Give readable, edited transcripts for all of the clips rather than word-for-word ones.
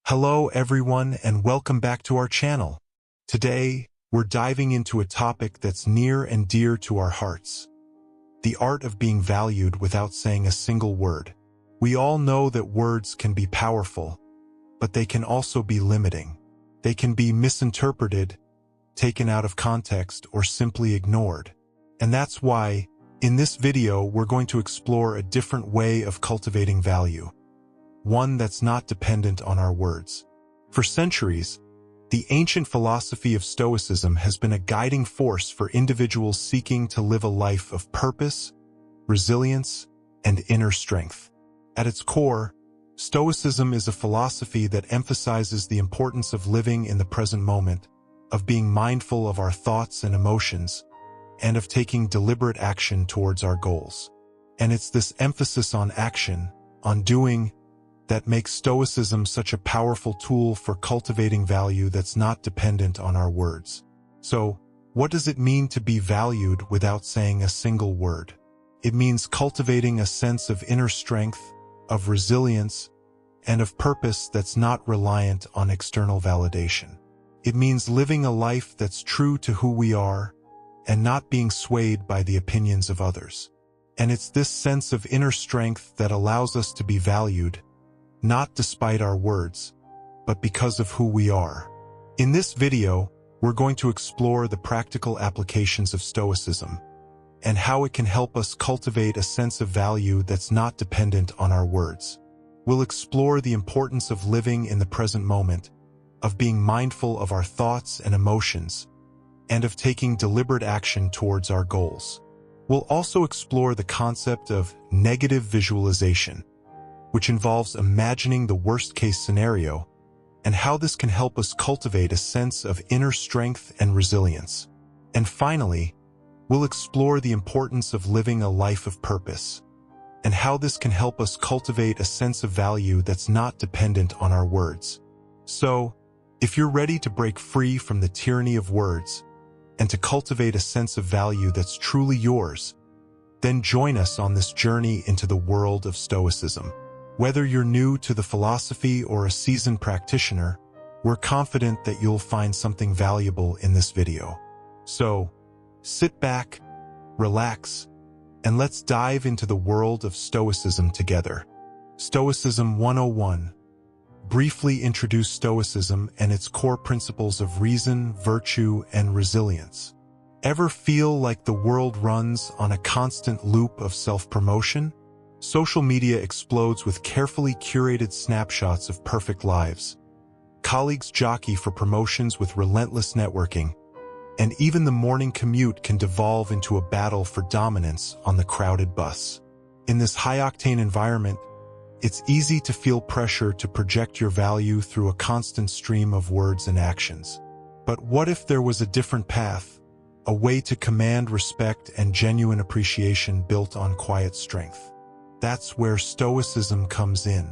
Hello everyone and welcome back to our channel. Today, we're diving into a topic that's near and dear to our hearts. The art of being valued without saying a single word. We all know that words can be powerful, but they can also be limiting. They can be misinterpreted, taken out of context, or simply ignored. And that's why, in this video, we're going to explore a different way of cultivating value. One that's not dependent on our words. For centuries, the ancient philosophy of Stoicism has been a guiding force for individuals seeking to live a life of purpose, resilience, and inner strength. At its core, Stoicism is a philosophy that emphasizes the importance of living in the present moment, of being mindful of our thoughts and emotions, and of taking deliberate action towards our goals. And it's this emphasis on action, on doing, that makes Stoicism such a powerful tool for cultivating value that's not dependent on our words. So, what does it mean to be valued without saying a single word? It means cultivating a sense of inner strength, of resilience, and of purpose that's not reliant on external validation. It means living a life that's true to who we are and not being swayed by the opinions of others. And it's this sense of inner strength that allows us to be valued, not despite our words, but because of who we are. In this video, we're going to explore the practical applications of Stoicism and how it can help us cultivate a sense of value that's not dependent on our words. We'll explore the importance of living in the present moment, of being mindful of our thoughts and emotions, and of taking deliberate action towards our goals. We'll also explore the concept of negative visualization, which involves imagining the worst-case scenario, and how this can help us cultivate a sense of inner strength and resilience. And finally, we'll explore the importance of living a life of purpose, and how this can help us cultivate a sense of value that's not dependent on our words. So, if you're ready to break free from the tyranny of words, and to cultivate a sense of value that's truly yours, then join us on this journey into the world of Stoicism. Whether you're new to the philosophy or a seasoned practitioner, we're confident that you'll find something valuable in this video. So, sit back, relax, and let's dive into the world of Stoicism together. Stoicism 101. Briefly introduce Stoicism and its core principles of reason, virtue, and resilience. Ever feel like the world runs on a constant loop of self-promotion? Social media explodes with carefully curated snapshots of perfect lives. Colleagues jockey for promotions with relentless networking, and even the morning commute can devolve into a battle for dominance on the crowded bus. In this high-octane environment, it's easy to feel pressure to project your value through a constant stream of words and actions. But what if there was a different path, a way to command respect and genuine appreciation built on quiet strength? That's where Stoicism comes in.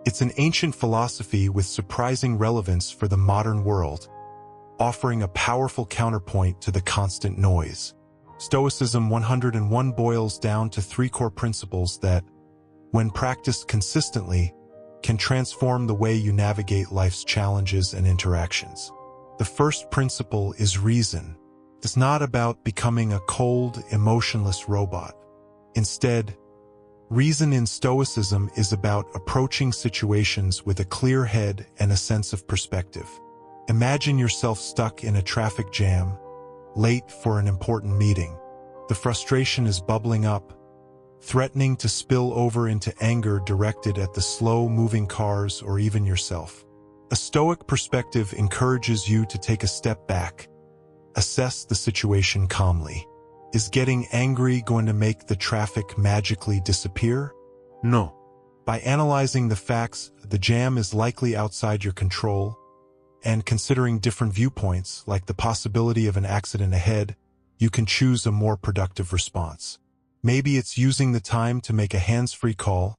It's an ancient philosophy with surprising relevance for the modern world, offering a powerful counterpoint to the constant noise. Stoicism 101 boils down to three core principles that, when practiced consistently, can transform the way you navigate life's challenges and interactions. The first principle is reason. It's not about becoming a cold, emotionless robot. Instead, reason in Stoicism is about approaching situations with a clear head and a sense of perspective. Imagine yourself stuck in a traffic jam, late for an important meeting. The frustration is bubbling up, threatening to spill over into anger directed at the slow-moving cars or even yourself. A Stoic perspective encourages you to take a step back, assess the situation calmly. Is getting angry going to make the traffic magically disappear? No. By analyzing the facts, the jam is likely outside your control, and considering different viewpoints, like the possibility of an accident ahead, you can choose a more productive response. Maybe it's using the time to make a hands-free call,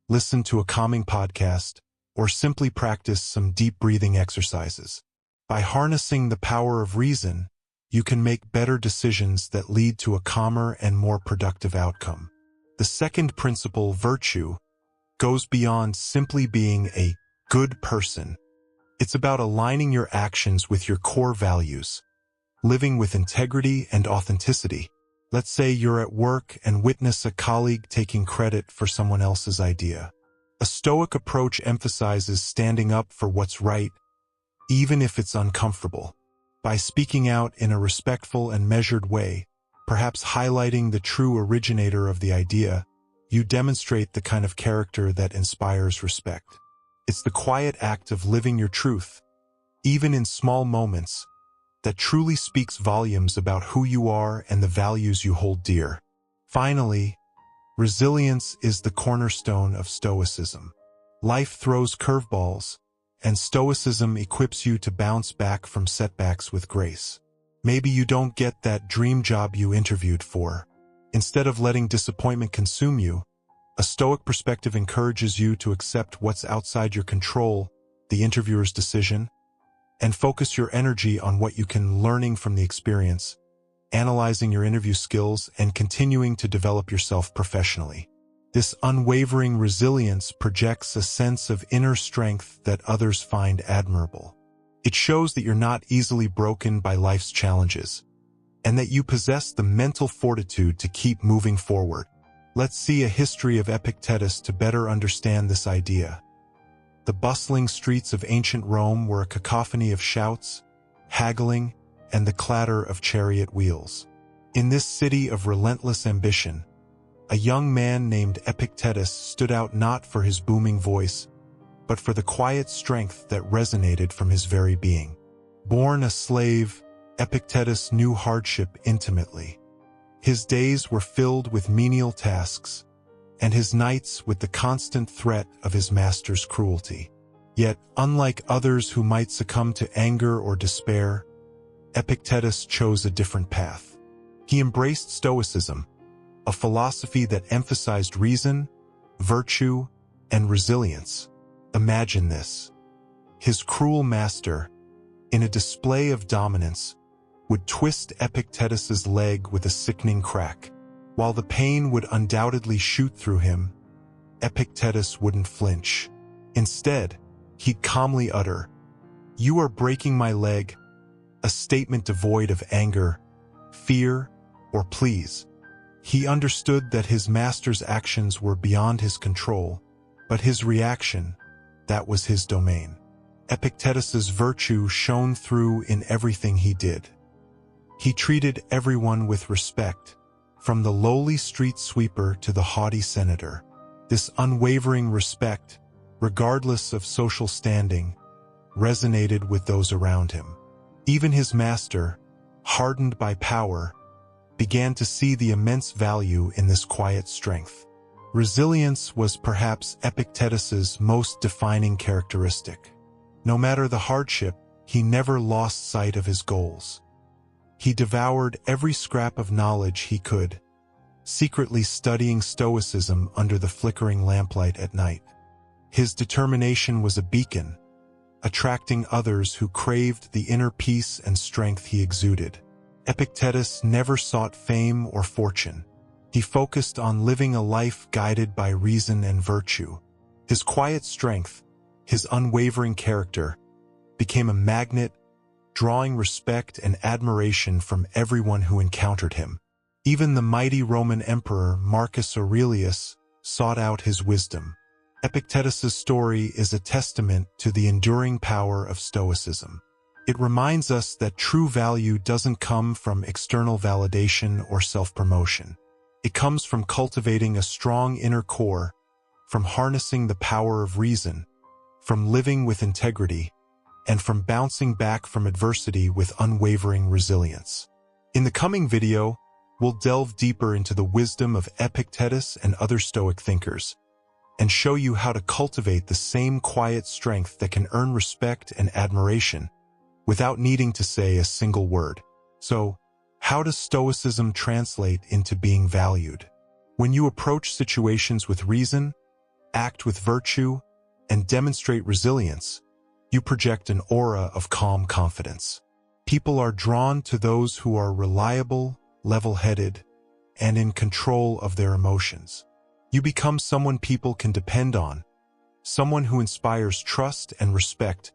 listen to a calming podcast, or simply practice some deep breathing exercises. By harnessing the power of reason, you can make better decisions that lead to a calmer and more productive outcome. The second principle, virtue, goes beyond simply being a good person. It's about aligning your actions with your core values, living with integrity and authenticity. Let's say you're at work and witness a colleague taking credit for someone else's idea. A Stoic approach emphasizes standing up for what's right, even if it's uncomfortable. By speaking out in a respectful and measured way, perhaps highlighting the true originator of the idea, you demonstrate the kind of character that inspires respect. It's the quiet act of living your truth, even in small moments, that truly speaks volumes about who you are and the values you hold dear. Finally, resilience is the cornerstone of Stoicism. Life throws curveballs, and Stoicism equips you to bounce back from setbacks with grace. Maybe you don't get that dream job you interviewed for. Instead of letting disappointment consume you, a Stoic perspective encourages you to accept what's outside your control, the interviewer's decision, and focus your energy on what you can learning from the experience, analyzing your interview skills, and continuing to develop yourself professionally. This unwavering resilience projects a sense of inner strength that others find admirable. It shows that you're not easily broken by life's challenges, and that you possess the mental fortitude to keep moving forward. Let's see a history of Epictetus to better understand this idea. The bustling streets of ancient Rome were a cacophony of shouts, haggling, and the clatter of chariot wheels. In this city of relentless ambition, a young man named Epictetus stood out not for his booming voice, but for the quiet strength that resonated from his very being. Born a slave, Epictetus knew hardship intimately. His days were filled with menial tasks, and his nights with the constant threat of his master's cruelty. Yet, unlike others who might succumb to anger or despair, Epictetus chose a different path. He embraced Stoicism, a philosophy that emphasized reason, virtue, and resilience. Imagine this. His cruel master, in a display of dominance, would twist Epictetus's leg with a sickening crack. While the pain would undoubtedly shoot through him, Epictetus wouldn't flinch. Instead, he'd calmly utter, "You are breaking my leg," a statement devoid of anger, fear, or pleas. He understood that his master's actions were beyond his control, but his reaction, that was his domain. Epictetus's virtue shone through in everything he did. He treated everyone with respect, from the lowly street sweeper to the haughty senator. This unwavering respect, regardless of social standing, resonated with those around him. Even his master, hardened by power, began to see the immense value in this quiet strength. Resilience was perhaps Epictetus's most defining characteristic. No matter the hardship, he never lost sight of his goals. He devoured every scrap of knowledge he could, secretly studying Stoicism under the flickering lamplight at night. His determination was a beacon, attracting others who craved the inner peace and strength he exuded. Epictetus never sought fame or fortune. He focused on living a life guided by reason and virtue. His quiet strength, his unwavering character, became a magnet, drawing respect and admiration from everyone who encountered him. Even the mighty Roman Emperor Marcus Aurelius sought out his wisdom. Epictetus's story is a testament to the enduring power of Stoicism. It reminds us that true value doesn't come from external validation or self-promotion. It comes from cultivating a strong inner core, from harnessing the power of reason, from living with integrity, and from bouncing back from adversity with unwavering resilience. In the coming video, we'll delve deeper into the wisdom of Epictetus and other Stoic thinkers, and show you how to cultivate the same quiet strength that can earn respect and admiration without needing to say a single word. So, how does Stoicism translate into being valued? When you approach situations with reason, act with virtue, and demonstrate resilience, you project an aura of calm confidence. People are drawn to those who are reliable, level-headed, and in control of their emotions. You become someone people can depend on, someone who inspires trust and respect,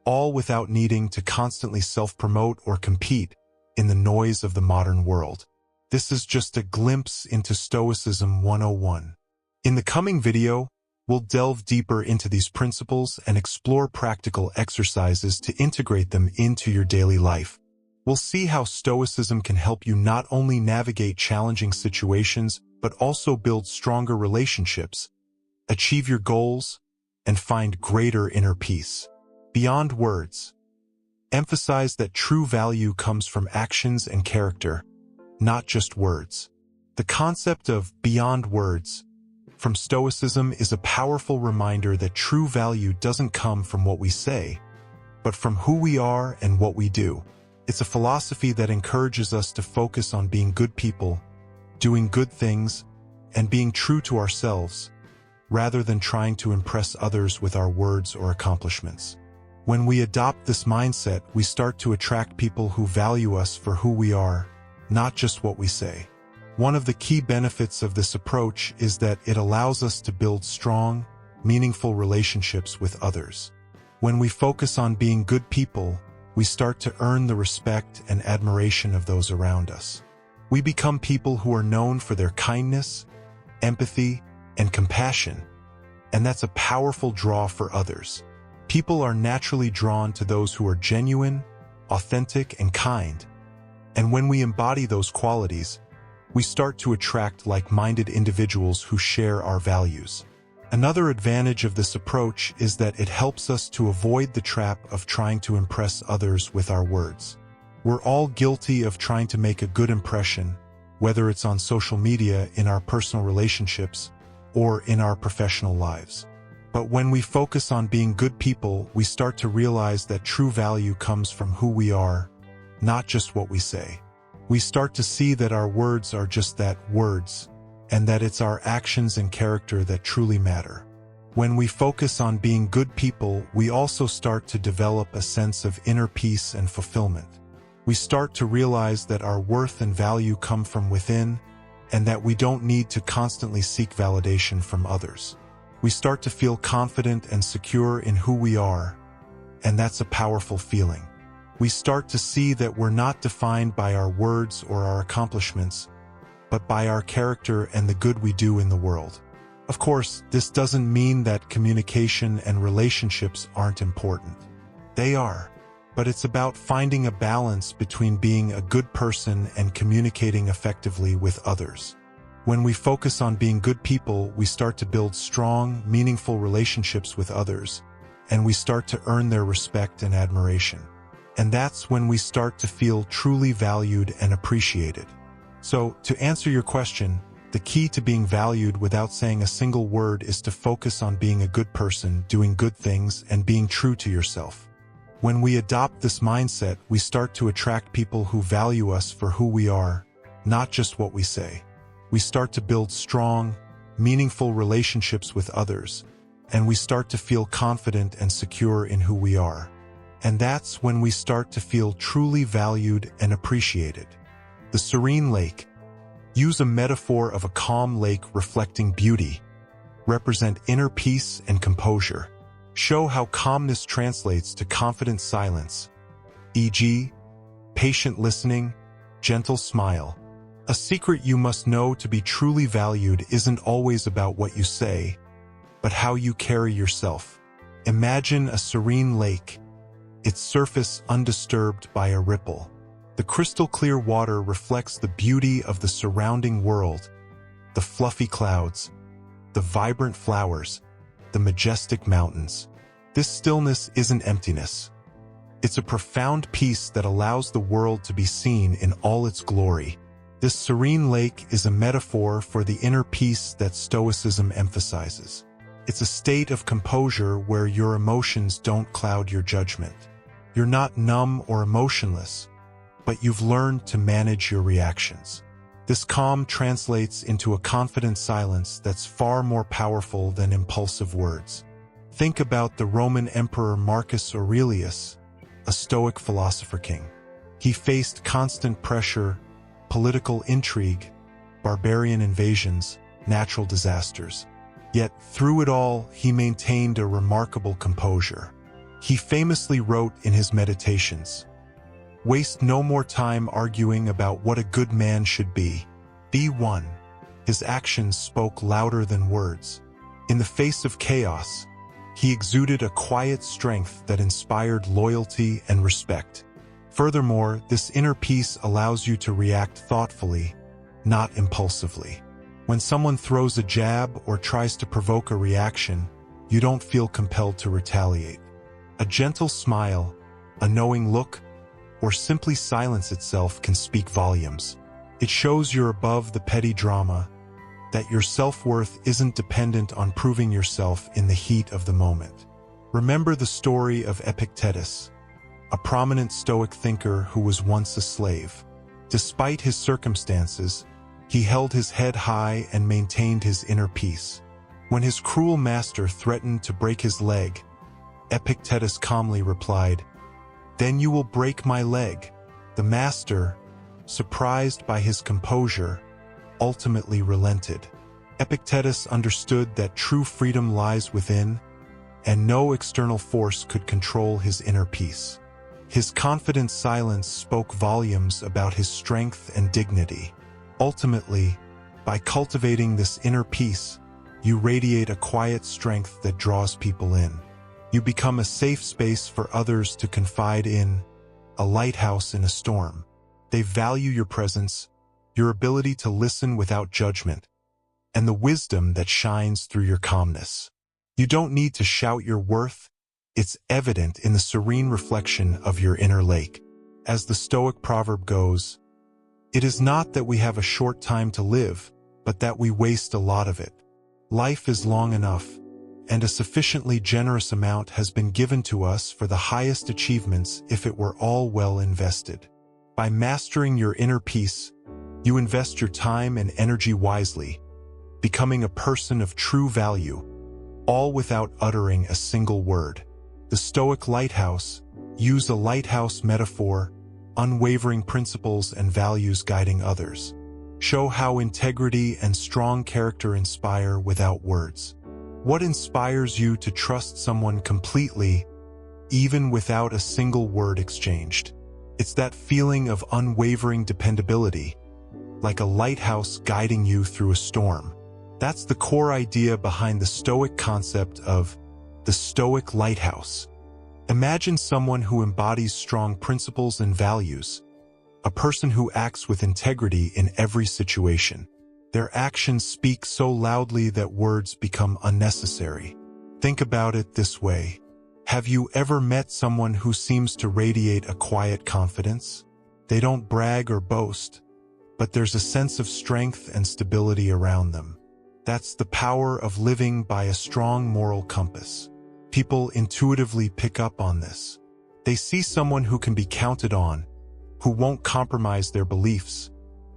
all without needing to constantly self-promote or compete in the noise of the modern world. This is just a glimpse into Stoicism 101. In the coming video, we'll delve deeper into these principles and explore practical exercises to integrate them into your daily life. We'll see how Stoicism can help you not only navigate challenging situations, but also build stronger relationships, achieve your goals, and find greater inner peace. Beyond words, emphasize that true value comes from actions and character, not just words. The concept of beyond words from Stoicism is a powerful reminder that true value doesn't come from what we say, but from who we are and what we do. It's a philosophy that encourages us to focus on being good people, doing good things, and being true to ourselves, rather than trying to impress others with our words or accomplishments. When we adopt this mindset, we start to attract people who value us for who we are, not just what we say. One of the key benefits of this approach is that it allows us to build strong, meaningful relationships with others. When we focus on being good people, we start to earn the respect and admiration of those around us. We become people who are known for their kindness, empathy, and compassion, and that's a powerful draw for others. People are naturally drawn to those who are genuine, authentic, and kind. And when we embody those qualities, we start to attract like-minded individuals who share our values. Another advantage of this approach is that it helps us to avoid the trap of trying to impress others with our words. We're all guilty of trying to make a good impression, whether it's on social media, in our personal relationships, or in our professional lives. But when we focus on being good people, we start to realize that true value comes from who we are, not just what we say. We start to see that our words are just that, words, and that it's our actions and character that truly matter. When we focus on being good people, we also start to develop a sense of inner peace and fulfillment. We start to realize that our worth and value come from within, and that we don't need to constantly seek validation from others. We start to feel confident and secure in who we are, and that's a powerful feeling. We start to see that we're not defined by our words or our accomplishments, but by our character and the good we do in the world. Of course, this doesn't mean that communication and relationships aren't important. They are. But it's about finding a balance between being a good person and communicating effectively with others. When we focus on being good people, we start to build strong, meaningful relationships with others, and we start to earn their respect and admiration. And that's when we start to feel truly valued and appreciated. So, to answer your question, the key to being valued without saying a single word is to focus on being a good person, doing good things, and being true to yourself. When we adopt this mindset, we start to attract people who value us for who we are, not just what we say. We start to build strong, meaningful relationships with others, and we start to feel confident and secure in who we are. And that's when we start to feel truly valued and appreciated. The serene lake. Use a metaphor of a calm lake reflecting beauty. Represent inner peace and composure. Show how calmness translates to confident silence, e.g., patient listening, gentle smile. A secret you must know: to be truly valued isn't always about what you say, but how you carry yourself. Imagine a serene lake, its surface undisturbed by a ripple. The crystal-clear water reflects the beauty of the surrounding world, the fluffy clouds, the vibrant flowers, the majestic mountains. This stillness isn't emptiness. It's a profound peace that allows the world to be seen in all its glory. This serene lake is a metaphor for the inner peace that Stoicism emphasizes. It's a state of composure where your emotions don't cloud your judgment. You're not numb or emotionless, but you've learned to manage your reactions. This calm translates into a confident silence that's far more powerful than impulsive words. Think about the Roman Emperor Marcus Aurelius, a Stoic philosopher king. He faced constant pressure, political intrigue, barbarian invasions, natural disasters. Yet, through it all, he maintained a remarkable composure. He famously wrote in his meditations, "Waste no more time arguing about what a good man should be. Be one." His actions spoke louder than words. In the face of chaos, he exuded a quiet strength that inspired loyalty and respect. Furthermore, this inner peace allows you to react thoughtfully, not impulsively. When someone throws a jab or tries to provoke a reaction, you don't feel compelled to retaliate. A gentle smile, a knowing look, or simply silence itself can speak volumes. It shows you're above the petty drama, that your self-worth isn't dependent on proving yourself in the heat of the moment. Remember the story of Epictetus, a prominent Stoic thinker who was once a slave. Despite his circumstances, he held his head high and maintained his inner peace. When his cruel master threatened to break his leg, Epictetus calmly replied, "Then you will break my leg." The master, surprised by his composure, ultimately relented. Epictetus understood that true freedom lies within, and no external force could control his inner peace. His confident silence spoke volumes about his strength and dignity. Ultimately, by cultivating this inner peace, you radiate a quiet strength that draws people in. You become a safe space for others to confide in, a lighthouse in a storm. They value your presence, your ability to listen without judgment, and the wisdom that shines through your calmness. You don't need to shout your worth. It's evident in the serene reflection of your inner lake. As the Stoic proverb goes, "It is not that we have a short time to live, but that we waste a lot of it." Life is long enough, and a sufficiently generous amount has been given to us for the highest achievements if it were all well invested. By mastering your inner peace, you invest your time and energy wisely, becoming a person of true value, all without uttering a single word. The Stoic lighthouse use a lighthouse metaphor, unwavering principles and values guiding others. Show how integrity and strong character inspire without words. What inspires you to trust someone completely, even without a single word exchanged? It's that feeling of unwavering dependability, like a lighthouse guiding you through a storm. That's the core idea behind the Stoic concept of the Stoic lighthouse. Imagine someone who embodies strong principles and values, a person who acts with integrity in every situation. Their actions speak so loudly that words become unnecessary. Think about it this way. Have you ever met someone who seems to radiate a quiet confidence? They don't brag or boast, but there's a sense of strength and stability around them. That's the power of living by a strong moral compass. People intuitively pick up on this. They see someone who can be counted on, who won't compromise their beliefs,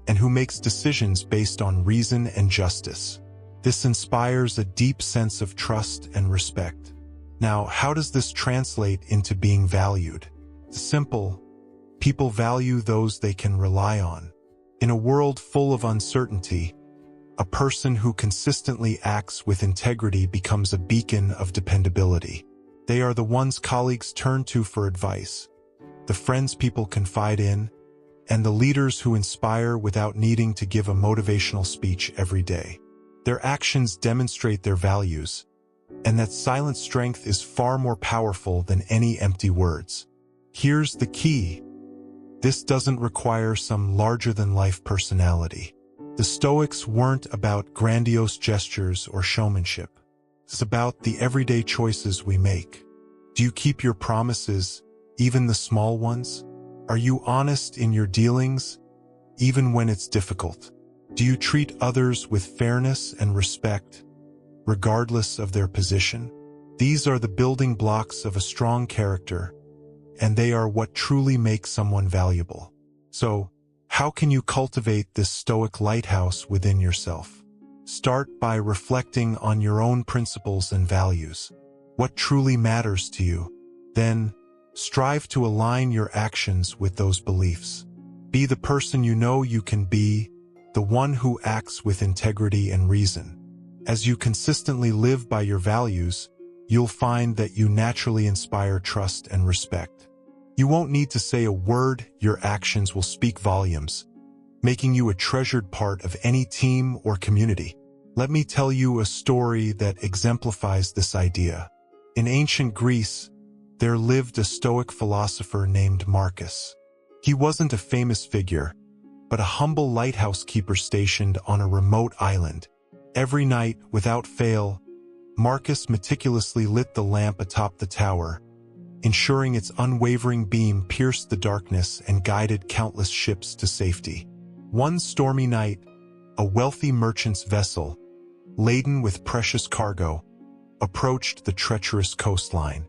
and who makes decisions based on reason and justice. This inspires a deep sense of trust and respect. Now, how does this translate into being valued? It's simple. People value those they can rely on. In a world full of uncertainty, a person who consistently acts with integrity becomes a beacon of dependability. They are the ones colleagues turn to for advice, the friends people confide in, and the leaders who inspire without needing to give a motivational speech every day. Their actions demonstrate their values, and that silent strength is far more powerful than any empty words. Here's the key. This doesn't require some larger-than-life personality. The Stoics weren't about grandiose gestures or showmanship. It's about the everyday choices we make. Do you keep your promises, even the small ones? Are you honest in your dealings, even when it's difficult? Do you treat others with fairness and respect, regardless of their position? These are the building blocks of a strong character, and they are what truly make someone valuable. So, how can you cultivate this Stoic lighthouse within yourself? Start by reflecting on your own principles and values. What truly matters to you? Then, strive to align your actions with those beliefs. Be the person you know you can be, the one who acts with integrity and reason. As you consistently live by your values, you'll find that you naturally inspire trust and respect. You won't need to say a word, your actions will speak volumes, making you a treasured part of any team or community. Let me tell you a story that exemplifies this idea. In ancient Greece, there lived a Stoic philosopher named Marcus. He wasn't a famous figure, but a humble lighthouse keeper stationed on a remote island. Every night, without fail, Marcus meticulously lit the lamp atop the tower, ensuring its unwavering beam pierced the darkness and guided countless ships to safety. One stormy night, a wealthy merchant's vessel, laden with precious cargo, approached the treacherous coastline.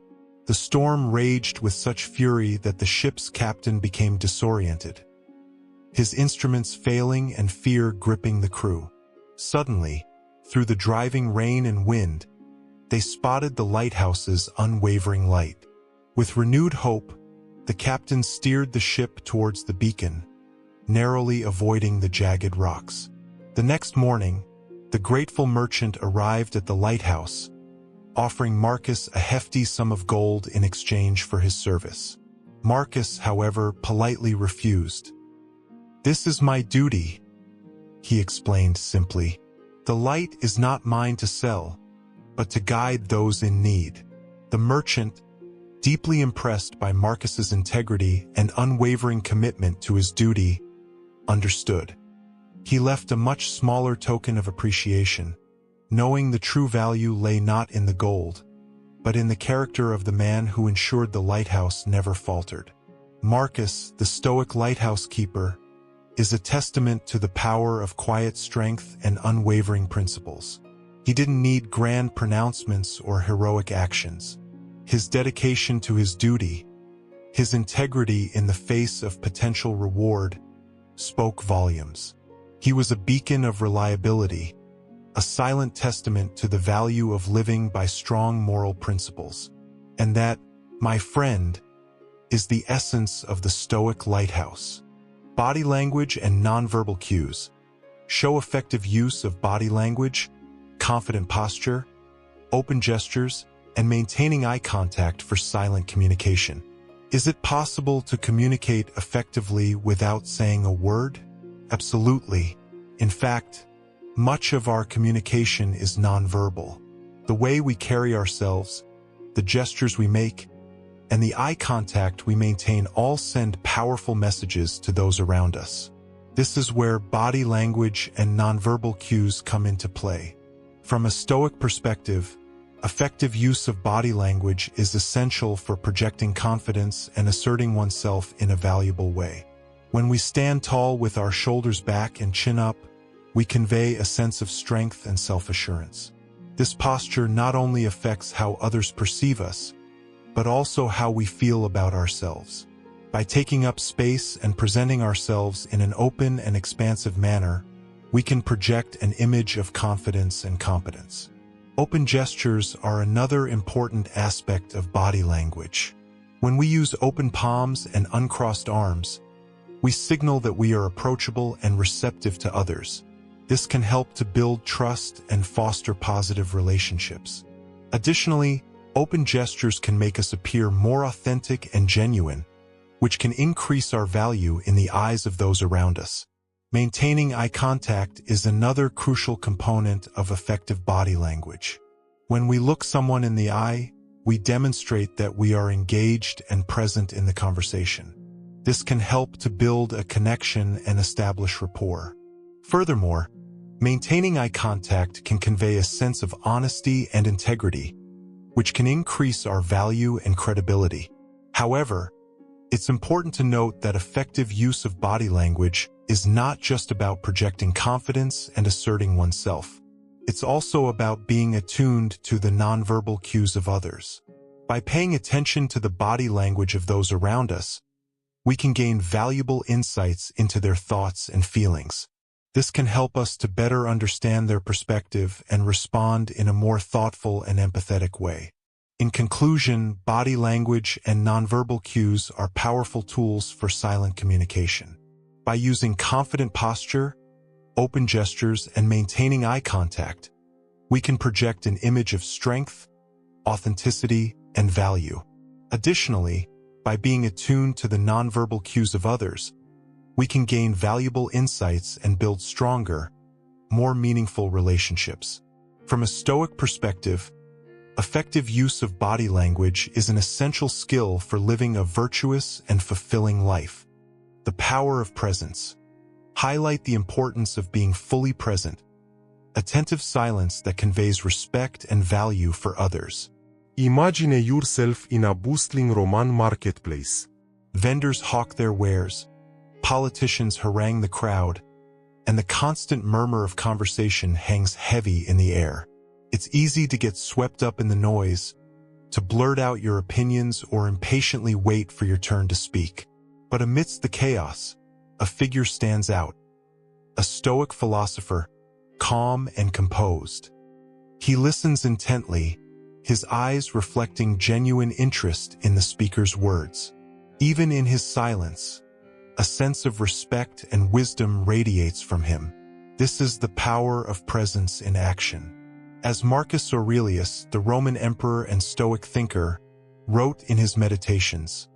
The storm raged with such fury that the ship's captain became disoriented, his instruments failing and fear gripping the crew. Suddenly, through the driving rain and wind, they spotted the lighthouse's unwavering light. With renewed hope, the captain steered the ship towards the beacon, narrowly avoiding the jagged rocks. The next morning, the grateful merchant arrived at the lighthouse, offering Marcus a hefty sum of gold in exchange for his service. Marcus, however, politely refused. "This is my duty," he explained simply. "The light is not mine to sell, but to guide those in need." The merchant, deeply impressed by Marcus's integrity and unwavering commitment to his duty, understood. He left a much smaller token of appreciation, knowing the true value lay not in the gold, but in the character of the man who ensured the lighthouse never faltered. Marcus, the Stoic lighthouse keeper, is a testament to the power of quiet strength and unwavering principles. He didn't need grand pronouncements or heroic actions. His dedication to his duty, his integrity in the face of potential reward, spoke volumes. He was a beacon of reliability, a silent testament to the value of living by strong moral principles. And that, my friend, is the essence of the Stoic lighthouse. Body language and nonverbal cues. Show effective use of body language, confident posture, open gestures, and maintaining eye contact for silent communication. Is it possible to communicate effectively without saying a word? Absolutely. In fact, much of our communication is nonverbal. The way we carry ourselves, the gestures we make, and the eye contact we maintain all send powerful messages to those around us. This is where body language and nonverbal cues come into play. From a Stoic perspective, effective use of body language is essential for projecting confidence and asserting oneself in a valuable way. When we stand tall with our shoulders back and chin up, we convey a sense of strength and self-assurance. This posture not only affects how others perceive us, but also how we feel about ourselves. By taking up space and presenting ourselves in an open and expansive manner, we can project an image of confidence and competence. Open gestures are another important aspect of body language. When we use open palms and uncrossed arms, we signal that we are approachable and receptive to others. This can help to build trust and foster positive relationships. Additionally, open gestures can make us appear more authentic and genuine, which can increase our value in the eyes of those around us. Maintaining eye contact is another crucial component of effective body language. When we look someone in the eye, we demonstrate that we are engaged and present in the conversation. This can help to build a connection and establish rapport. Furthermore, maintaining eye contact can convey a sense of honesty and integrity, which can increase our value and credibility. However, it's important to note that effective use of body language is not just about projecting confidence and asserting oneself. It's also about being attuned to the nonverbal cues of others. By paying attention to the body language of those around us, we can gain valuable insights into their thoughts and feelings. This can help us to better understand their perspective and respond in a more thoughtful and empathetic way. In conclusion, body language and nonverbal cues are powerful tools for silent communication. By using confident posture, open gestures, and maintaining eye contact, we can project an image of strength, authenticity, and value. Additionally, by being attuned to the nonverbal cues of others, we can gain valuable insights and build stronger, more meaningful relationships. From a Stoic perspective, effective use of body language is an essential skill for living a virtuous and fulfilling life. The power of presence. Highlight the importance of being fully present. Attentive silence that conveys respect and value for others. Imagine yourself in a bustling Roman marketplace. Vendors hawk their wares, politicians harangue the crowd, and the constant murmur of conversation hangs heavy in the air. It's easy to get swept up in the noise, to blurt out your opinions or impatiently wait for your turn to speak. But amidst the chaos, a figure stands out. A Stoic philosopher, calm and composed. He listens intently, his eyes reflecting genuine interest in the speaker's words. Even in his silence, a sense of respect and wisdom radiates from him. This is the power of presence in action. As Marcus Aurelius, the Roman emperor and Stoic thinker, wrote in his Meditations,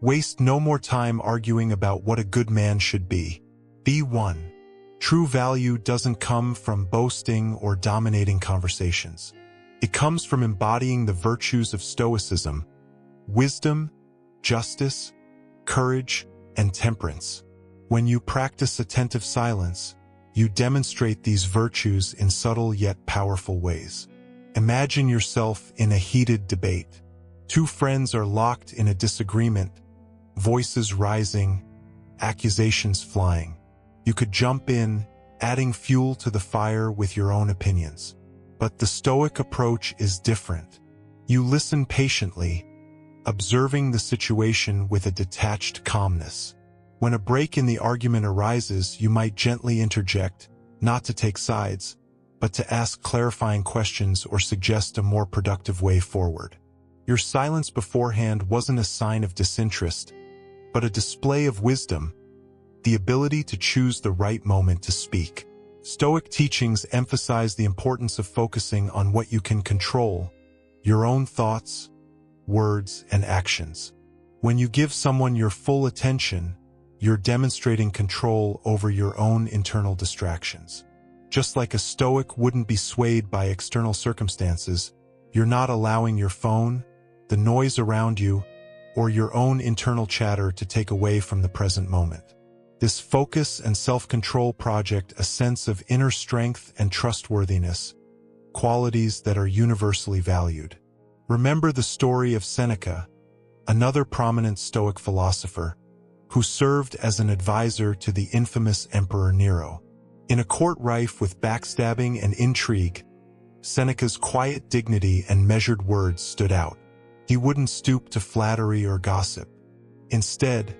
"Waste no more time arguing about what a good man should be. Be one." True value doesn't come from boasting or dominating conversations. It comes from embodying the virtues of Stoicism: wisdom, justice, courage, and temperance. When you practice attentive silence, you demonstrate these virtues in subtle yet powerful ways. Imagine yourself in a heated debate. Two friends are locked in a disagreement, voices rising, accusations flying. You could jump in, adding fuel to the fire with your own opinions. But the Stoic approach is different. You listen patiently, observing the situation with a detached calmness. When a break in the argument arises, you might gently interject, not to take sides, but to ask clarifying questions or suggest a more productive way forward. Your silence beforehand wasn't a sign of disinterest, but a display of wisdom, the ability to choose the right moment to speak. Stoic teachings emphasize the importance of focusing on what you can control, your own thoughts, words, and actions. When you give someone your full attention, you're demonstrating control over your own internal distractions. Just like a Stoic wouldn't be swayed by external circumstances, you're not allowing your phone, the noise around you, or your own internal chatter to take away from the present moment. This focus and self-control project a sense of inner strength and trustworthiness, qualities that are universally valued. Remember the story of Seneca, another prominent Stoic philosopher, who served as an advisor to the infamous Emperor Nero. In a court rife with backstabbing and intrigue, Seneca's quiet dignity and measured words stood out. He wouldn't stoop to flattery or gossip. Instead,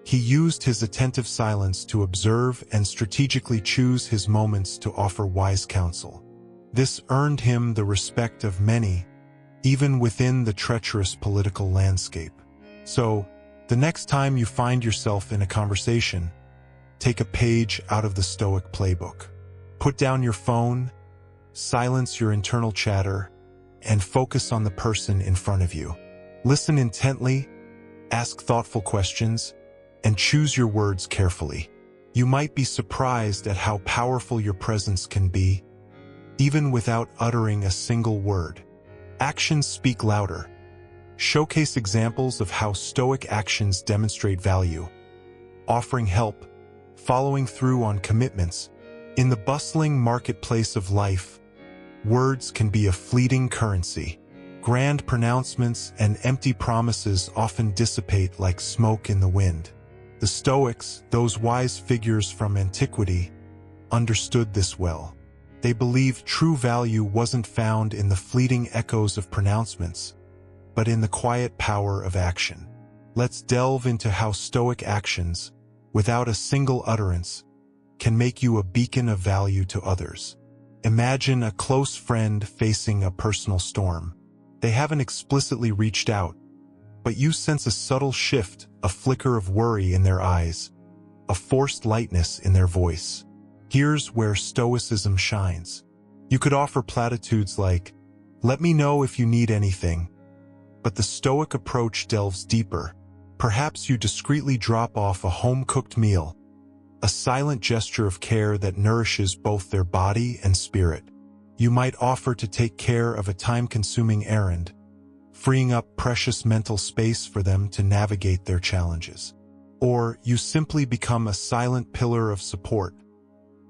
he used his attentive silence to observe and strategically choose his moments to offer wise counsel. This earned him the respect of many, even within the treacherous political landscape. So, the next time you find yourself in a conversation, take a page out of the Stoic playbook. Put down your phone, silence your internal chatter, and focus on the person in front of you. Listen intently, ask thoughtful questions, and choose your words carefully. You might be surprised at how powerful your presence can be, even without uttering a single word. Actions speak louder. Showcase examples of how Stoic actions demonstrate value, offering help, following through on commitments. In the bustling marketplace of life, words can be a fleeting currency. Grand pronouncements and empty promises often dissipate like smoke in the wind. The Stoics, those wise figures from antiquity, understood this well. They believed true value wasn't found in the fleeting echoes of pronouncements, but in the quiet power of action. Let's delve into how Stoic actions, without a single utterance, can make you a beacon of value to others. Imagine a close friend facing a personal storm. They haven't explicitly reached out, but you sense a subtle shift, a flicker of worry in their eyes, a forced lightness in their voice. Here's where Stoicism shines. You could offer platitudes like, Let me know if you need anything. But the Stoic approach delves deeper. Perhaps you discreetly drop off a home-cooked meal, a silent gesture of care that nourishes both their body and spirit. You might offer to take care of a time-consuming errand, freeing up precious mental space for them to navigate their challenges. Or you simply become a silent pillar of support,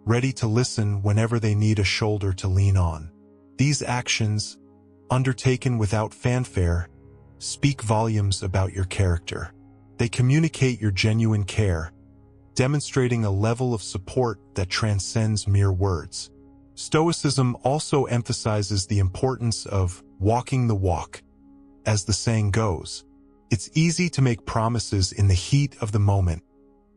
ready to listen whenever they need a shoulder to lean on. These actions, undertaken without fanfare, speak volumes about your character. They communicate your genuine care, demonstrating a level of support that transcends mere words. Stoicism also emphasizes the importance of walking the walk. As the saying goes, it's easy to make promises in the heat of the moment,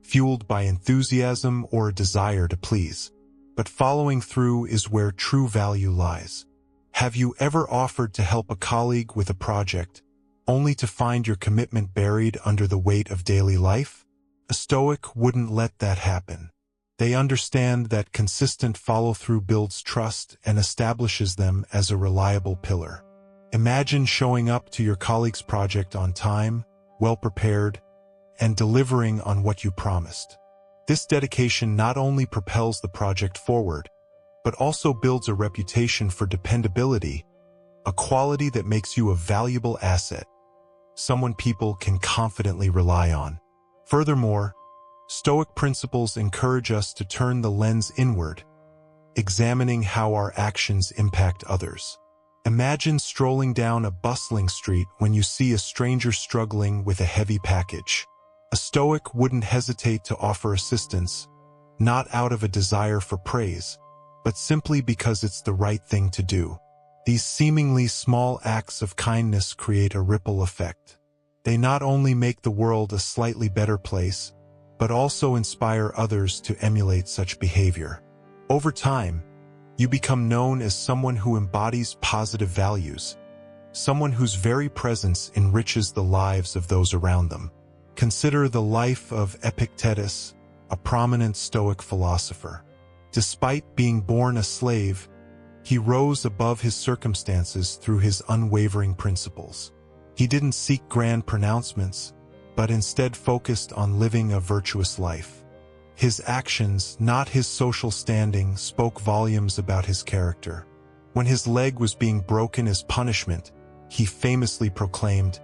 fueled by enthusiasm or a desire to please. But following through is where true value lies. Have you ever offered to help a colleague with a project, only to find your commitment buried under the weight of daily life? A Stoic wouldn't let that happen. They understand that consistent follow-through builds trust and establishes them as a reliable pillar. Imagine showing up to your colleague's project on time, well-prepared, and delivering on what you promised. This dedication not only propels the project forward, but also builds a reputation for dependability, a quality that makes you a valuable asset, someone people can confidently rely on. Furthermore, Stoic principles encourage us to turn the lens inward, examining how our actions impact others. Imagine strolling down a bustling street when you see a stranger struggling with a heavy package. A Stoic wouldn't hesitate to offer assistance, not out of a desire for praise, but simply because it's the right thing to do. These seemingly small acts of kindness create a ripple effect. They not only make the world a slightly better place, but also inspire others to emulate such behavior. Over time, you become known as someone who embodies positive values, someone whose very presence enriches the lives of those around them. Consider the life of Epictetus, a prominent Stoic philosopher. Despite being born a slave, he rose above his circumstances through his unwavering principles. He didn't seek grand pronouncements, but instead focused on living a virtuous life. His actions, not his social standing, spoke volumes about his character. When his leg was being broken as punishment, he famously proclaimed,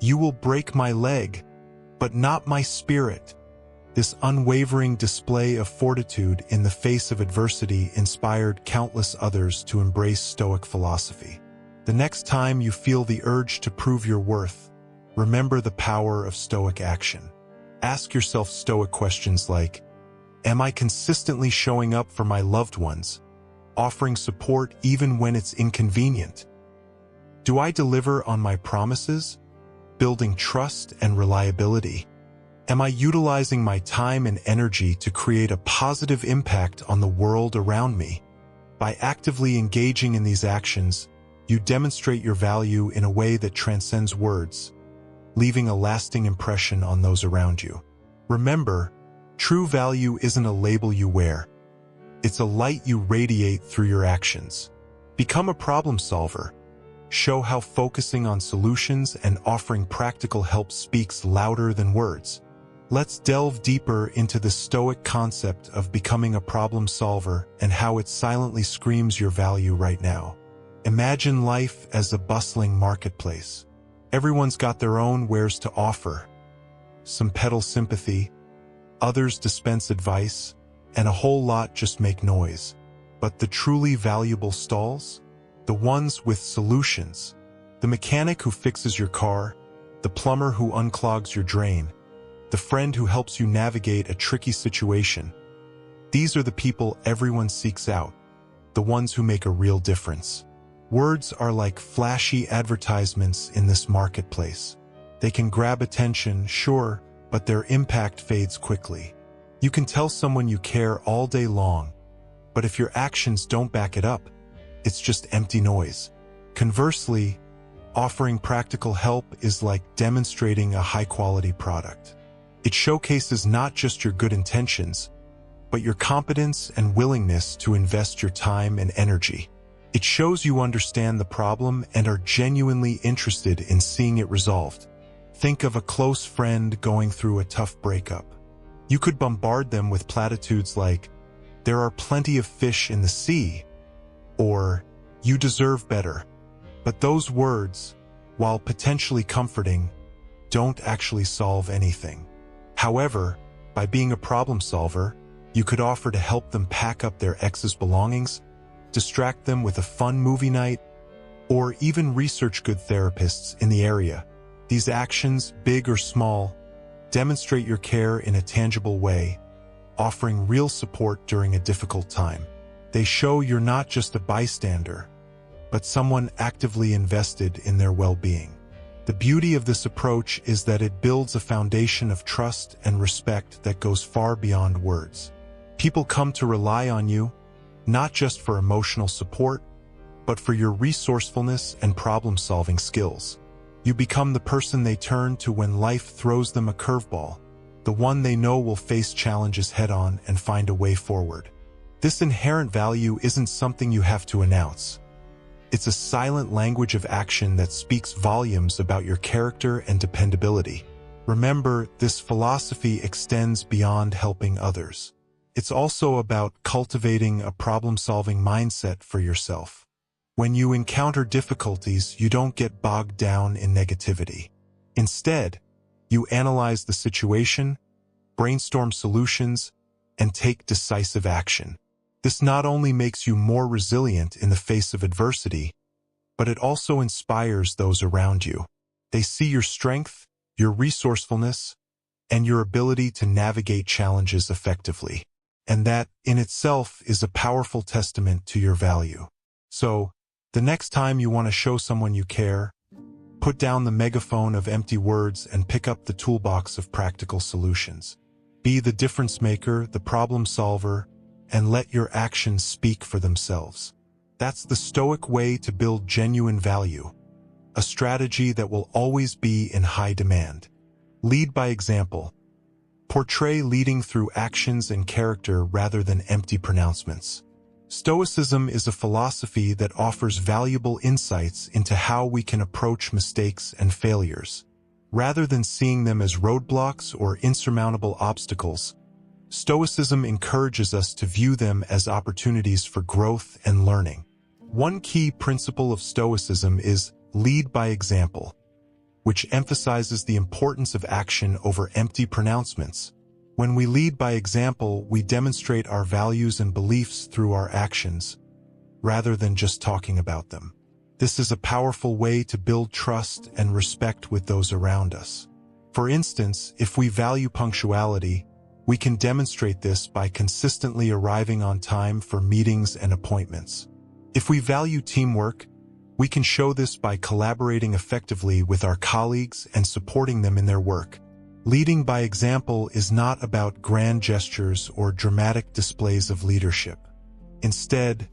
"You will break my leg, but not my spirit." This unwavering display of fortitude in the face of adversity inspired countless others to embrace Stoic philosophy. The next time you feel the urge to prove your worth, remember the power of Stoic action. Ask yourself Stoic questions like, am I consistently showing up for my loved ones, offering support even when it's inconvenient? Do I deliver on my promises, building trust and reliability? Am I utilizing my time and energy to create a positive impact on the world around me? By actively engaging in these actions, you demonstrate your value in a way that transcends words, leaving a lasting impression on those around you. Remember, true value isn't a label you wear. It's a light you radiate through your actions. Become a problem solver. Show how focusing on solutions and offering practical help speaks louder than words. Let's delve deeper into the Stoic concept of becoming a problem solver and how it silently screams your value right now. Imagine life as a bustling marketplace. Everyone's got their own wares to offer. Some peddle sympathy, others dispense advice, and a whole lot just make noise. But the truly valuable stalls? The ones with solutions. The mechanic who fixes your car, the plumber who unclogs your drain, the friend who helps you navigate a tricky situation. These are the people everyone seeks out, the ones who make a real difference. Words are like flashy advertisements in this marketplace. They can grab attention, sure, but their impact fades quickly. You can tell someone you care all day long, but if your actions don't back it up, it's just empty noise. Conversely, offering practical help is like demonstrating a high-quality product. It showcases not just your good intentions, but your competence and willingness to invest your time and energy. It shows you understand the problem and are genuinely interested in seeing it resolved. Think of a close friend going through a tough breakup. You could bombard them with platitudes like, "There are plenty of fish in the sea," or "You deserve better." But those words, while potentially comforting, don't actually solve anything. However, by being a problem solver, you could offer to help them pack up their ex's belongings, distract them with a fun movie night, or even research good therapists in the area. These actions, big or small, demonstrate your care in a tangible way, offering real support during a difficult time. They show you're not just a bystander, but someone actively invested in their well-being. The beauty of this approach is that it builds a foundation of trust and respect that goes far beyond words. People come to rely on you, not just for emotional support, but for your resourcefulness and problem-solving skills. You become the person they turn to when life throws them a curveball, the one they know will face challenges head-on and find a way forward. This inherent value isn't something you have to announce. It's a silent language of action that speaks volumes about your character and dependability. Remember, this philosophy extends beyond helping others. It's also about cultivating a problem-solving mindset for yourself. When you encounter difficulties, you don't get bogged down in negativity. Instead, you analyze the situation, brainstorm solutions, and take decisive action. This not only makes you more resilient in the face of adversity, but it also inspires those around you. They see your strength, your resourcefulness, and your ability to navigate challenges effectively. And that, in itself, is a powerful testament to your value. So, the next time you want to show someone you care, put down the megaphone of empty words and pick up the toolbox of practical solutions. Be the difference maker, the problem solver, and let your actions speak for themselves. That's the Stoic way to build genuine value, a strategy that will always be in high demand. Lead by example. Portray leading through actions and character rather than empty pronouncements. Stoicism is a philosophy that offers valuable insights into how we can approach mistakes and failures. Rather than seeing them as roadblocks or insurmountable obstacles, Stoicism encourages us to view them as opportunities for growth and learning. One key principle of Stoicism is lead by example, which emphasizes the importance of action over empty pronouncements. When we lead by example, we demonstrate our values and beliefs through our actions, rather than just talking about them. This is a powerful way to build trust and respect with those around us. For instance, if we value punctuality, we can demonstrate this by consistently arriving on time for meetings and appointments. If we value teamwork, we can show this by collaborating effectively with our colleagues and supporting them in their work. Leading by example is not about grand gestures or dramatic displays of leadership. Instead,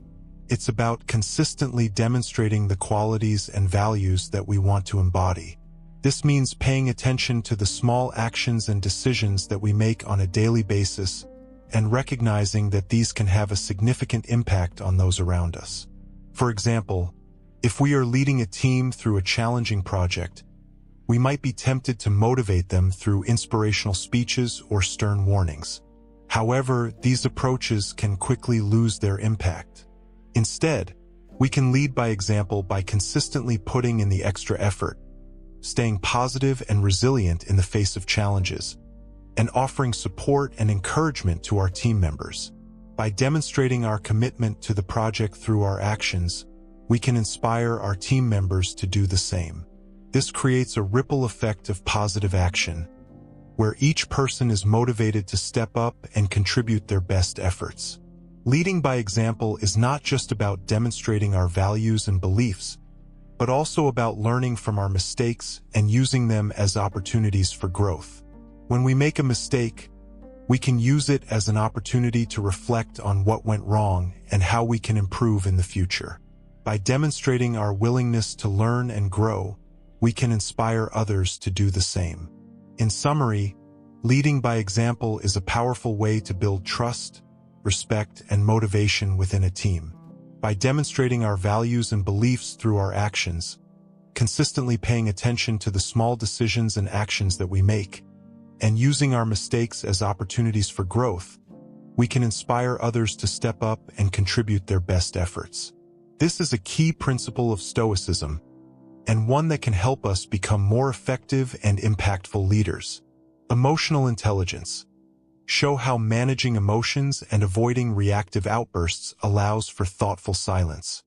it's about consistently demonstrating the qualities and values that we want to embody. This means paying attention to the small actions and decisions that we make on a daily basis and recognizing that these can have a significant impact on those around us. For example, if we are leading a team through a challenging project, we might be tempted to motivate them through inspirational speeches or stern warnings. However, these approaches can quickly lose their impact. Instead, we can lead by example by consistently putting in the extra effort, staying positive and resilient in the face of challenges, and offering support and encouragement to our team members. By demonstrating our commitment to the project through our actions, we can inspire our team members to do the same. This creates a ripple effect of positive action, where each person is motivated to step up and contribute their best efforts. Leading by example is not just about demonstrating our values and beliefs, but also about learning from our mistakes and using them as opportunities for growth. When we make a mistake, we can use it as an opportunity to reflect on what went wrong and how we can improve in the future. By demonstrating our willingness to learn and grow, we can inspire others to do the same. In summary, leading by example is a powerful way to build trust, respect, and motivation within a team. By demonstrating our values and beliefs through our actions, consistently paying attention to the small decisions and actions that we make, and using our mistakes as opportunities for growth, we can inspire others to step up and contribute their best efforts. This is a key principle of Stoicism, and one that can help us become more effective and impactful leaders. Emotional intelligence. Show how managing emotions and avoiding reactive outbursts allows for thoughtful silence.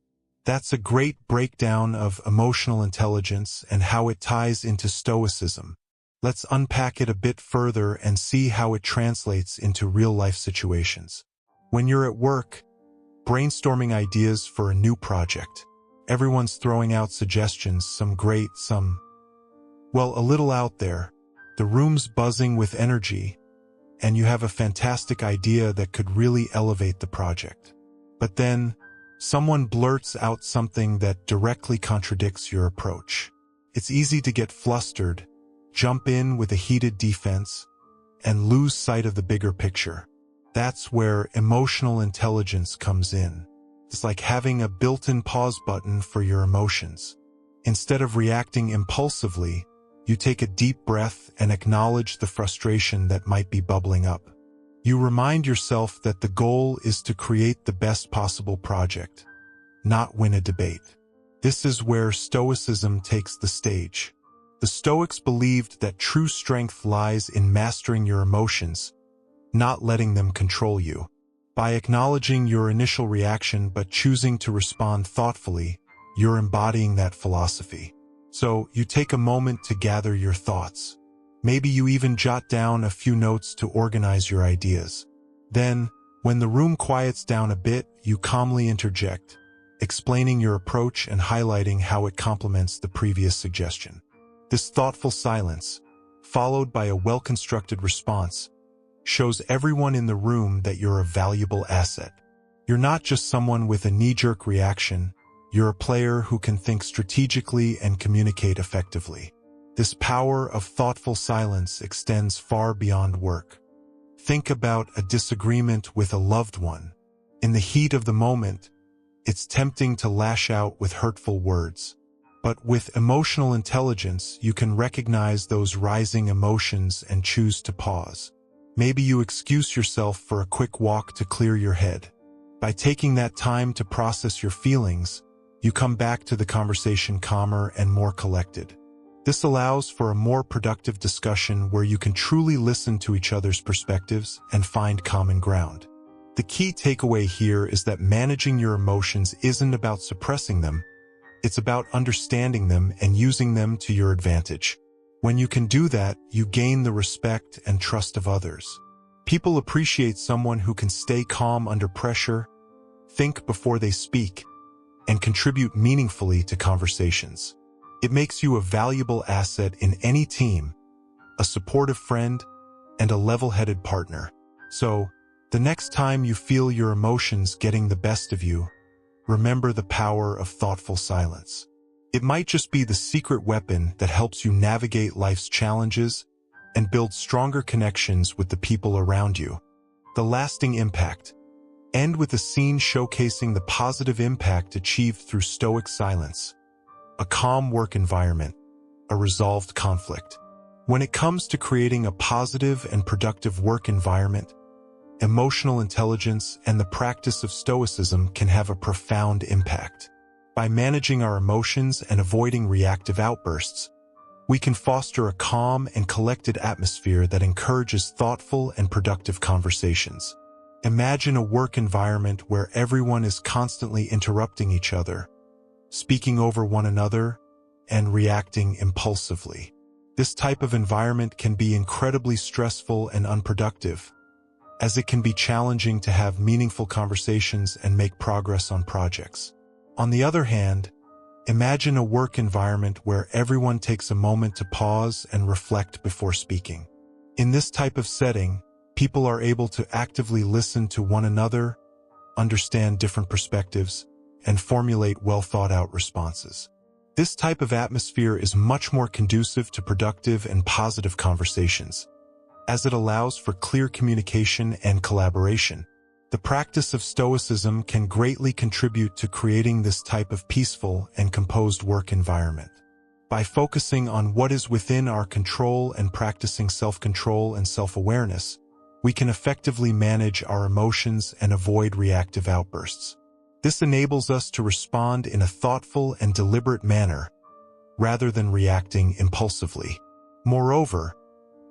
That's a great breakdown of emotional intelligence and how it ties into Stoicism. Let's unpack it a bit further and see how it translates into real-life situations. When you're at work, brainstorming ideas for a new project. Everyone's throwing out suggestions, some great, some, well, a little out there. The room's buzzing with energy, and you have a fantastic idea that could really elevate the project. But then, someone blurts out something that directly contradicts your approach. It's easy to get flustered, jump in with a heated defense, and lose sight of the bigger picture. That's where emotional intelligence comes in. It's like having a built-in pause button for your emotions. Instead of reacting impulsively, you take a deep breath and acknowledge the frustration that might be bubbling up. You remind yourself that the goal is to create the best possible project, not win a debate. This is where Stoicism takes the stage. The Stoics believed that true strength lies in mastering your emotions, not letting them control you. By acknowledging your initial reaction but choosing to respond thoughtfully, you're embodying that philosophy. So, you take a moment to gather your thoughts. Maybe you even jot down a few notes to organize your ideas. Then, when the room quiets down a bit, you calmly interject, explaining your approach and highlighting how it complements the previous suggestion. This thoughtful silence, followed by a well-constructed response, shows everyone in the room that you're a valuable asset. You're not just someone with a knee-jerk reaction, you're a player who can think strategically and communicate effectively. This power of thoughtful silence extends far beyond work. Think about a disagreement with a loved one. In the heat of the moment, it's tempting to lash out with hurtful words. But with emotional intelligence, you can recognize those rising emotions and choose to pause. Maybe you excuse yourself for a quick walk to clear your head. By taking that time to process your feelings, you come back to the conversation calmer and more collected. This allows for a more productive discussion where you can truly listen to each other's perspectives and find common ground. The key takeaway here is that managing your emotions isn't about suppressing them, it's about understanding them and using them to your advantage. When you can do that, you gain the respect and trust of others. People appreciate someone who can stay calm under pressure, think before they speak, and contribute meaningfully to conversations. It makes you a valuable asset in any team, a supportive friend, and a level-headed partner. So, the next time you feel your emotions getting the best of you, remember the power of thoughtful silence. It might just be the secret weapon that helps you navigate life's challenges and build stronger connections with the people around you. The lasting impact. End with a scene showcasing the positive impact achieved through Stoic silence. A calm work environment, a resolved conflict. When it comes to creating a positive and productive work environment, emotional intelligence and the practice of Stoicism can have a profound impact. By managing our emotions and avoiding reactive outbursts, we can foster a calm and collected atmosphere that encourages thoughtful and productive conversations. Imagine a work environment where everyone is constantly interrupting each other, speaking over one another, and reacting impulsively. This type of environment can be incredibly stressful and unproductive, as it can be challenging to have meaningful conversations and make progress on projects. On the other hand, imagine a work environment where everyone takes a moment to pause and reflect before speaking. In this type of setting, people are able to actively listen to one another, understand different perspectives, and formulate well-thought-out responses. This type of atmosphere is much more conducive to productive and positive conversations, as it allows for clear communication and collaboration. The practice of Stoicism can greatly contribute to creating this type of peaceful and composed work environment. By focusing on what is within our control and practicing self-control and self-awareness, we can effectively manage our emotions and avoid reactive outbursts. This enables us to respond in a thoughtful and deliberate manner, rather than reacting impulsively. Moreover,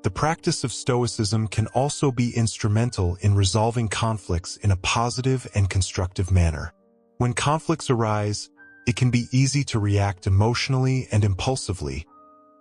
the practice of Stoicism can also be instrumental in resolving conflicts in a positive and constructive manner. When conflicts arise, it can be easy to react emotionally and impulsively,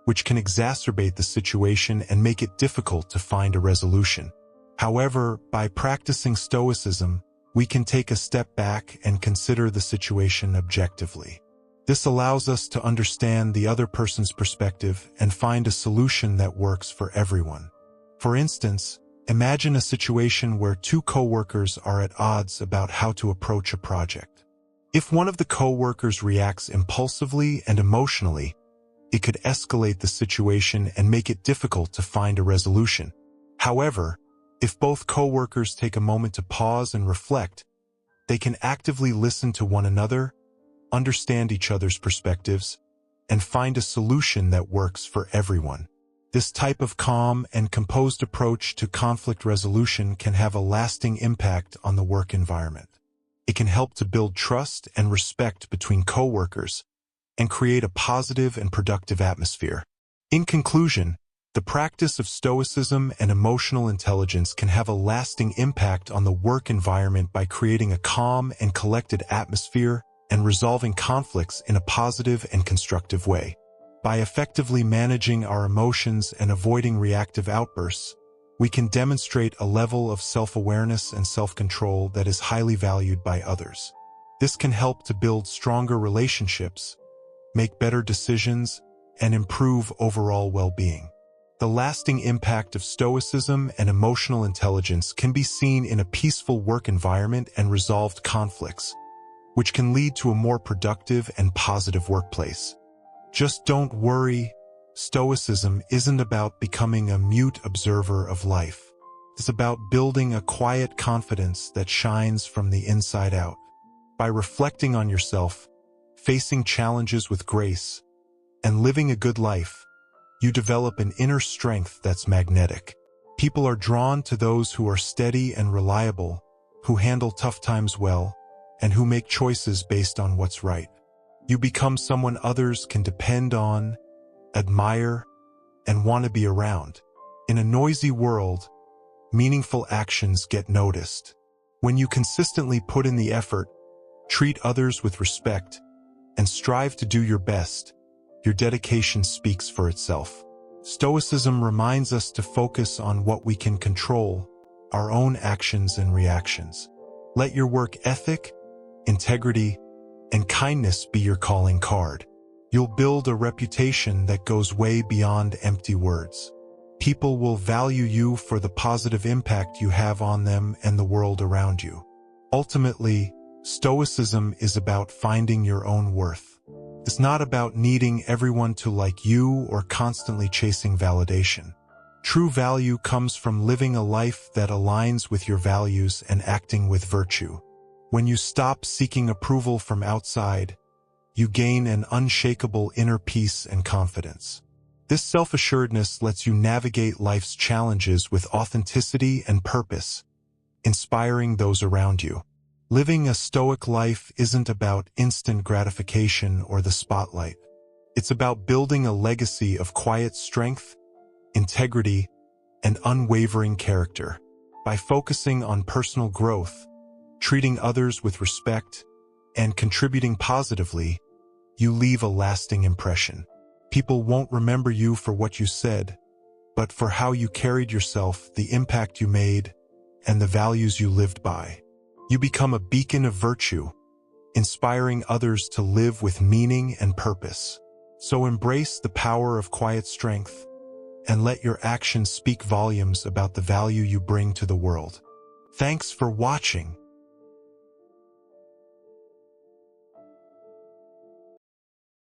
which can exacerbate the situation and make it difficult to find a resolution. However, by practicing Stoicism, we can take a step back and consider the situation objectively. This allows us to understand the other person's perspective and find a solution that works for everyone. For instance, imagine a situation where two coworkers are at odds about how to approach a project. If one of the coworkers reacts impulsively and emotionally, it could escalate the situation and make it difficult to find a resolution. However, if both coworkers take a moment to pause and reflect, they can actively listen to one another, understand each other's perspectives, and find a solution that works for everyone. This type of calm and composed approach to conflict resolution can have a lasting impact on the work environment. It can help to build trust and respect between coworkers and create a positive and productive atmosphere. In conclusion, the practice of Stoicism and emotional intelligence can have a lasting impact on the work environment by creating a calm and collected atmosphere and resolving conflicts in a positive and constructive way. By effectively managing our emotions and avoiding reactive outbursts, we can demonstrate a level of self-awareness and self-control that is highly valued by others. This can help to build stronger relationships, make better decisions, and improve overall well-being. The lasting impact of Stoicism and emotional intelligence can be seen in a peaceful work environment and resolved conflicts, which can lead to a more productive and positive workplace. Just don't worry, Stoicism isn't about becoming a mute observer of life. It's about building a quiet confidence that shines from the inside out. By reflecting on yourself, facing challenges with grace, and living a good life, you develop an inner strength that's magnetic. People are drawn to those who are steady and reliable, who handle tough times well, and who make choices based on what's right. You become someone others can depend on, admire, and want to be around. In a noisy world, meaningful actions get noticed. When you consistently put in the effort, treat others with respect, and strive to do your best, your dedication speaks for itself. Stoicism reminds us to focus on what we can control, our own actions and reactions. Let your work ethic, integrity, and kindness be your calling card. You'll build a reputation that goes way beyond empty words. People will value you for the positive impact you have on them and the world around you. Ultimately, Stoicism is about finding your own worth. It's not about needing everyone to like you or constantly chasing validation. True value comes from living a life that aligns with your values and acting with virtue. When you stop seeking approval from outside, you gain an unshakable inner peace and confidence. This self-assuredness lets you navigate life's challenges with authenticity and purpose, inspiring those around you. Living a Stoic life isn't about instant gratification or the spotlight. It's about building a legacy of quiet strength, integrity, and unwavering character. By focusing on personal growth, treating others with respect, and contributing positively, you leave a lasting impression. People won't remember you for what you said, but for how you carried yourself, the impact you made, and the values you lived by. You become a beacon of virtue, inspiring others to live with meaning and purpose. So embrace the power of quiet strength, and let your actions speak volumes about the value you bring to the world. Thanks for watching.